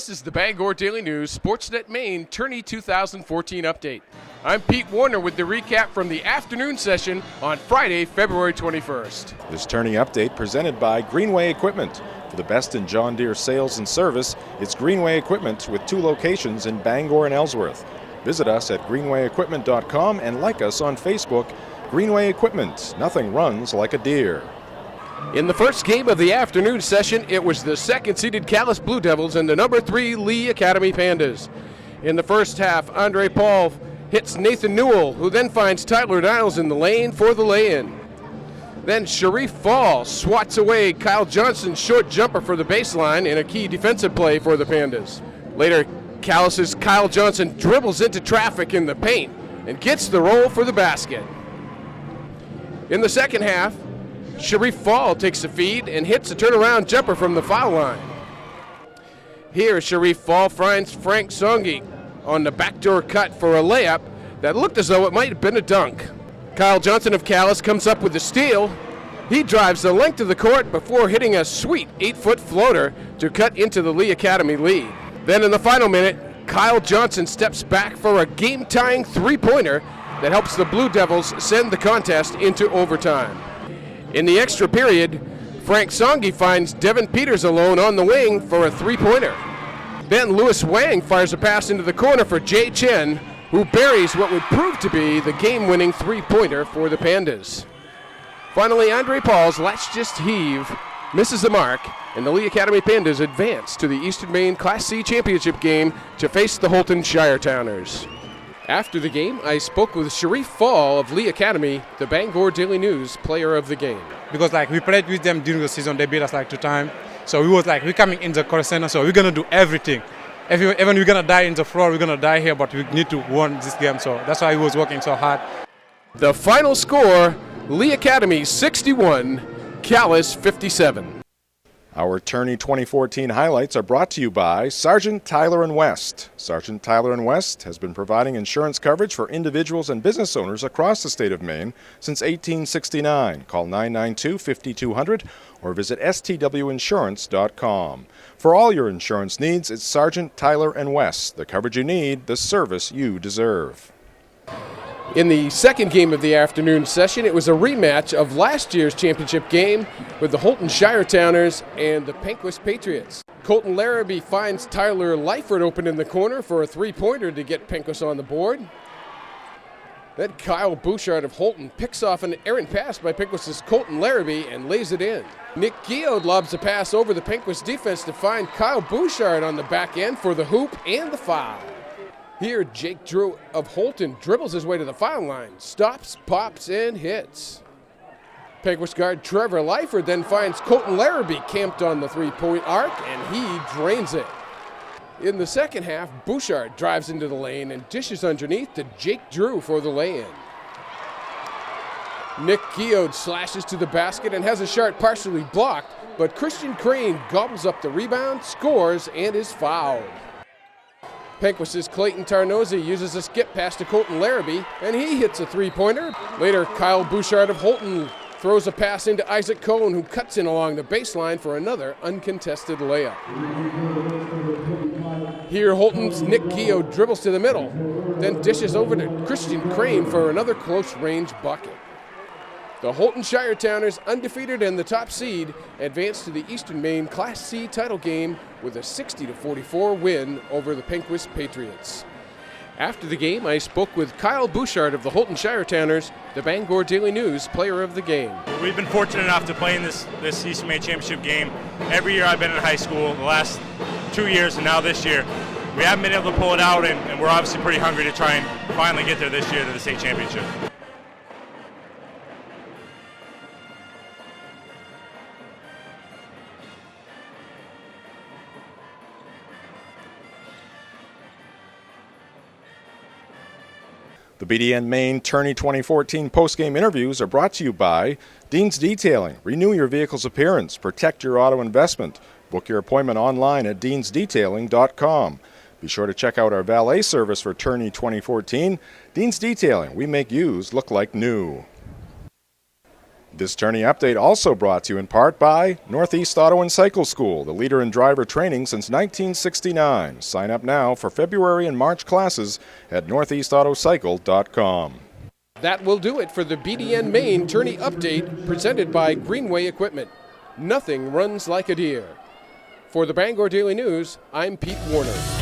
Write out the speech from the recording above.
This is the Bangor Daily News Sportsnet Maine Tourney 2014 update. I'm Pete Warner with the recap from the afternoon session on Friday, February 21st. This tourney update presented by Greenway Equipment. For the best in John Deere sales and service, it's Greenway Equipment with 2 locations in Bangor and Ellsworth. Visit us at greenwayequipment.com and like us on Facebook. Greenway Equipment, nothing runs like a Deere. In the first game of the afternoon session, it was the second-seeded Calais Blue Devils and the number 3 Lee Academy Pandas. In the first half, Andre Paul hits Nathan Newell, who then finds Tyler Niles in the lane for the lay-in. Then Sharif Fall swats away Kyle Johnson's short jumper for the baseline in a key defensive play for the Pandas. Later, Calais' Kyle Johnson dribbles into traffic in the paint and gets the roll for the basket. In the second half, Sharif Fall takes the feed and hits a turnaround jumper from the foul line. Here, Sharif Fall finds Frank Songi on the backdoor cut for a layup that looked as though it might have been a dunk. Kyle Johnson of Calais comes up with the steal. He drives the length of the court before hitting a sweet 8-foot floater to cut into the Lee Academy lead. Then in the final minute, Kyle Johnson steps back for a game-tying three-pointer that helps the Blue Devils send the contest into overtime. In the extra period, Frank Songi finds Devin Peters alone on the wing for a three-pointer. Then Louis Wang fires a pass into the corner for Jay Chen, who buries what would prove to be the game-winning three-pointer for the Pandas. Finally, Andre Paul's Let's Just Heave misses the mark, and the Lee Academy Pandas advance to the Eastern Maine Class C Championship game to face the Holton Shiretowners. After the game, I spoke with Sharif Fall of Lee Academy, the Bangor Daily News player of the game. Because we played with them during the season, they beat us 2 times. So we're coming in the core center, so we're gonna do everything. Even we're gonna die in the floor, we're gonna die here, but we need to win this game. So that's why he was working so hard. The final score, Lee Academy 61, Calais 57. Our Tourney 2014 highlights are brought to you by Sargent, Tyler & West. Sargent, Tyler & West has been providing insurance coverage for individuals and business owners across the state of Maine since 1869. Call 992-5200 or visit stwinsurance.com. For all your insurance needs, it's Sargent, Tyler & West. The coverage you need, the service you deserve. In the second game of the afternoon session, it was a rematch of last year's championship game with the Holton Shiretowners and the Penquis Patriots. Colton Larrabee finds Tyler Lyford open in the corner for a three-pointer to get Penquis on the board. Then Kyle Bouchard of Holton picks off an errant pass by Penquis' Colton Larrabee and lays it in. Nick Guillaume lobs a pass over the Penquis defense to find Kyle Bouchard on the back end for the hoop and the foul. Here, Jake Drew of Holton dribbles his way to the foul line, stops, pops, and hits. Penquis guard Trevor Lyford then finds Colton Larrabee camped on the three-point arc, and he drains it. In the second half, Bouchard drives into the lane and dishes underneath to Jake Drew for the lay-in. Nick Guillaume slashes to the basket and has a shot partially blocked, but Christian Crane gobbles up the rebound, scores, and is fouled. Penquis' Clayton Tarnozzi uses a skip pass to Colton Larrabee, and he hits a three-pointer. Later, Kyle Bouchard of Holton throws a pass into Isaac Cohn, who cuts in along the baseline for another uncontested layup. Here, Holton's Nick Guillaume dribbles to the middle, then dishes over to Christian Crane for another close-range bucket. The Holton Shiretowners, undefeated and the top seed, advance to the Eastern Maine Class C title game with a 60-44 win over the Penquis Patriots. After the game, I spoke with Kyle Bouchard of the Holton Shiretowners, the Bangor Daily News player of the game. We've been fortunate enough to play in this Eastern Maine Championship game every year I've been in high school, the last 2 years and now this year. We haven't been able to pull it out, and we're obviously pretty hungry to try and finally get there this year to the state championship. The BDN Maine Tourney 2014 postgame interviews are brought to you by Dean's Detailing. Renew your vehicle's appearance. Protect your auto investment. Book your appointment online at deansdetailing.com. Be sure to check out our valet service for Tourney 2014. Dean's Detailing. We make yous look like new. This tourney update also brought to you in part by Northeast Auto and Cycle School, the leader in driver training since 1969. Sign up now for February and March classes at northeastautocycle.com. That will do it for the BDN Maine Tourney Update presented by Greenway Equipment. Nothing runs like a deer. For the Bangor Daily News, I'm Pete Warner.